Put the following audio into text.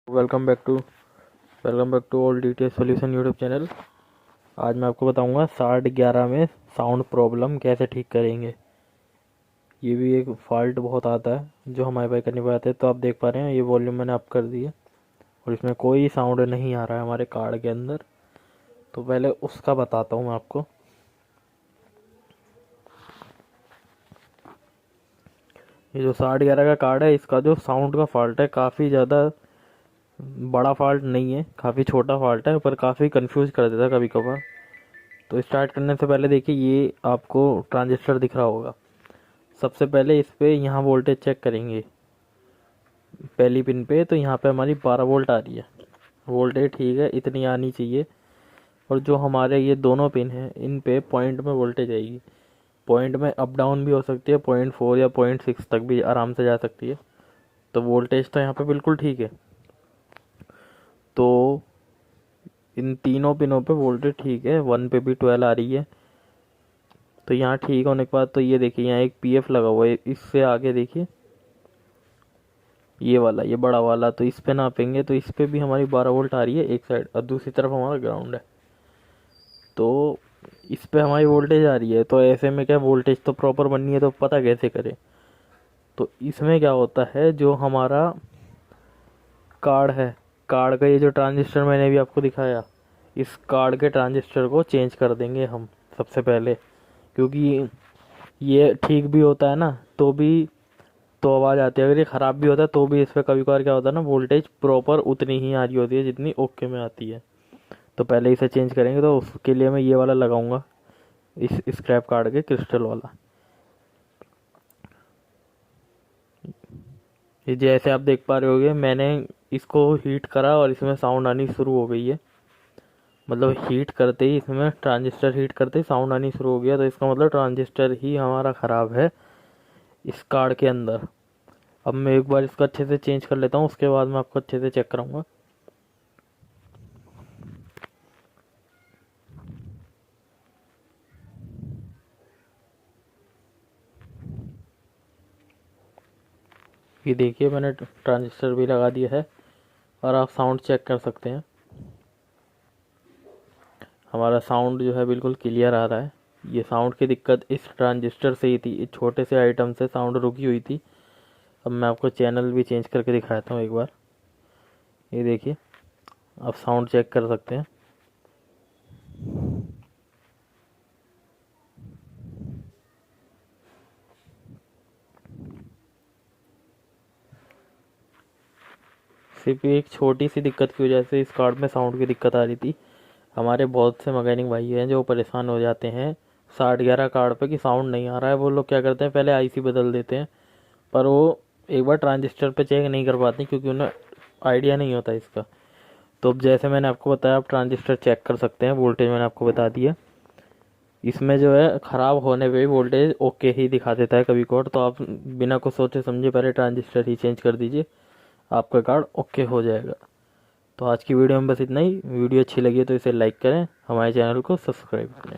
Welcome back to all detail solution YouTube channel. आज मैं आपको बताऊंगा 6011 में साउंड प्रॉब्लम कैसे ठीक करेंगे। ये भी एक फॉल्ट बहुत आता है जो हमारे पास करने पाते हैं। तो आप देख पा रहे हैं ये वॉल्यूम मैंने अप कर दिया और इसमें कोई साउंड नहीं आ रहा है हमारे कार्ड के अंदर। तो पहले उसका बताता हूँ मैं आपको। ये जो 6011 का कार्ड है, इसका जो साउंड का फॉल्ट है काफ़ी ज़्यादा बड़ा फॉल्ट नहीं है, काफ़ी छोटा फॉल्ट है, पर काफ़ी कंफ्यूज कर देता है कभी कभार। तो स्टार्ट करने से पहले देखिए, ये आपको ट्रांजिस्टर दिख रहा होगा। सबसे पहले इस पे यहाँ वोल्टेज चेक करेंगे पहली पिन पे। तो यहाँ पे हमारी 12 वोल्ट आ रही है, वोल्टेज ठीक है, इतनी आनी चाहिए। और जो हमारे ये दोनों पिन हैं, इन पे पॉइंट में वोल्टेज आएगी। पॉइंट में अप डाउन भी हो सकती है, 0.4 या 0.6 तक भी आराम से जा सकती है। तो वोल्टेज तो यहाँ पे बिल्कुल ठीक है। तो इन तीनों पिनों पे वोल्टेज ठीक है, 1 पे भी 12 आ रही है। तो यहाँ ठीक होने के बाद तो ये देखिए, यहाँ एक पीएफ लगा हुआ है। इससे आगे देखिए ये वाला, ये बड़ा वाला, तो इस पे नापेंगे तो इस पे भी हमारी 12 वोल्ट आ रही है एक साइड, और दूसरी तरफ हमारा ग्राउंड है। तो इस पे हमारी वोल्टेज आ रही है। तो ऐसे में क्या, वोल्टेज तो प्रॉपर बननी है, तो पता कैसे करें। तो इसमें क्या होता है, जो हमारा कार्ड है, कार्ड का ये जो ट्रांजिस्टर मैंने भी आपको दिखाया, इस कार्ड के ट्रांजिस्टर को चेंज कर देंगे हम सबसे पहले। क्योंकि ये ठीक भी होता है ना तो आवाज़ आती है, अगर ये ख़राब भी होता है तो भी इस पर कभी कभार क्या होता है ना, वोल्टेज प्रॉपर उतनी ही आ रही होती है जितनी ओके में आती है। तो पहले इसे चेंज करेंगे, तो उसके लिए मैं ये वाला लगाऊंगा, इस स्क्रैप कार्ड के क्रिस्टल वाला। ये जैसे आप देख पा रहे होगे, मैंने इसको हीट करा और इसमें साउंड आनी शुरू हो गई है। मतलब हीट करते ही, इसमें ट्रांजिस्टर हीट करते ही साउंड आनी शुरू हो गया। तो इसका मतलब ट्रांजिस्टर ही हमारा ख़राब है इस कार्ड के अंदर। अब मैं एक बार इसको अच्छे से चेंज कर लेता हूँ, उसके बाद मैं आपको अच्छे से चेक कराऊंगा। ये देखिए, मैंने ट्रांजिस्टर भी लगा दिया है और आप साउंड चेक कर सकते हैं। हमारा साउंड जो है बिल्कुल क्लियर आ रहा है। ये साउंड की दिक्कत इस ट्रांजिस्टर से ही थी, इस छोटे से आइटम से साउंड रुकी हुई थी। अब मैं आपको चैनल भी चेंज करके दिखाता हूँ एक बार। ये देखिए, आप साउंड चेक कर सकते हैं। सिर्फ एक छोटी सी दिक्कत की वजह से इस कार्ड में साउंड की दिक्कत आ रही थी। हमारे बहुत से मैकेनिक भाई हैं जो परेशान हो जाते हैं 6011 कार्ड पे कि साउंड नहीं आ रहा है। वो लोग क्या करते हैं, पहले आईसी बदल देते हैं, पर वो एक बार ट्रांजिस्टर पे चेक नहीं कर पाते क्योंकि उन्हें आइडिया नहीं होता इसका। तो अब जैसे मैंने आपको बताया, आप ट्रांजिस्टर चेक कर सकते हैं। वोल्टेज मैंने आपको बता दिया। इसमें जो है ख़राब होने पे भी वोल्टेज ओके ही दिखा देता है कभी कभार। तो आप बिना कुछ सोचे समझे पहले ट्रांजिस्टर ही चेंज कर दीजिए, आपका कार्ड ओके हो जाएगा। तो आज की वीडियो में बस इतना ही। वीडियो अच्छी लगी तो इसे लाइक करें, हमारे चैनल को सब्सक्राइब करें।